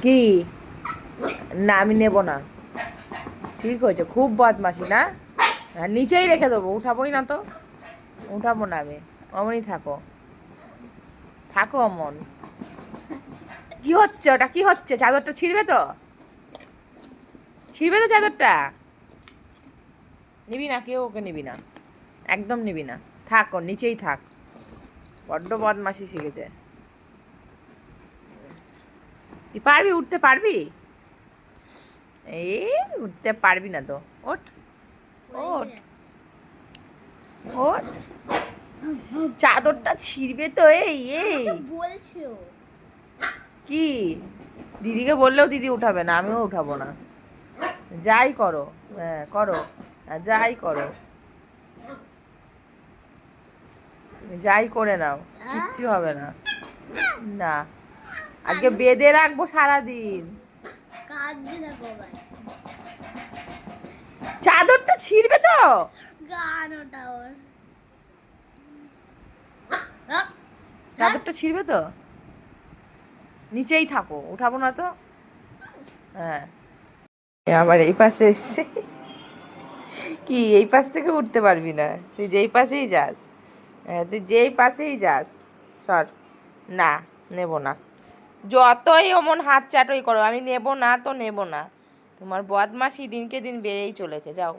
কি? না আমি নেব না। ঠিক হয়েছে, খুব বদমাশি না? হ্যাঁ, নিচেই রেখে দেবো, উঠাবোই না তো। উঠাবো না আমি। অমনই থাকো, থাকো অমন। কি হচ্ছে ওটা? কি হচ্ছে? চাদরটা ছিঁড়বে তো? ছিঁড়বে তো চাদরটা? নিবি না, কেউ ওকে নিবি না, একদম নিবি না। থাক, ওর নিচেই থাক। বড্ড বদমাশি শিখেছে। তুই পারবি? উঠতে পারবি? এই, উঠতে পারবি না তো। ওঠ, ওঠ, ওঠ। চাদরটা ছিঁড়বে তো। এই এই বলছে ও। কি? দিদিকে বললেও দিদি উঠাবে না, আমিও উঠাবো না। যাই করো, হ্যাঁ করো, যাই করো, তুমি যাই করে নাও, কিচ্ছু হবে না। না, আজকে বেঁধে রাখবো সারাদিন। কাঁদছে দেখো আবার। চাদরটা ছিঁড়বে তো? গান ওটা ওর। চাদরটা ছিঁড়বে তো? নিচেই থাকো, উঠাবো না তো। হ্যাঁ, আবার এই পাশে এসছে। কি, এই পাশ থেকে উঠতে পারবি না? তুই যেই পাশেই যাস, হ্যাঁ তুই যেই পাশেই যাস। সর। না, নেব না। যতই অমন হাত চাটোই করো, আমি নেব না তো নেব না। তোমার বদমাশি দিনকে দিন বেড়েই চলেছে, যাও।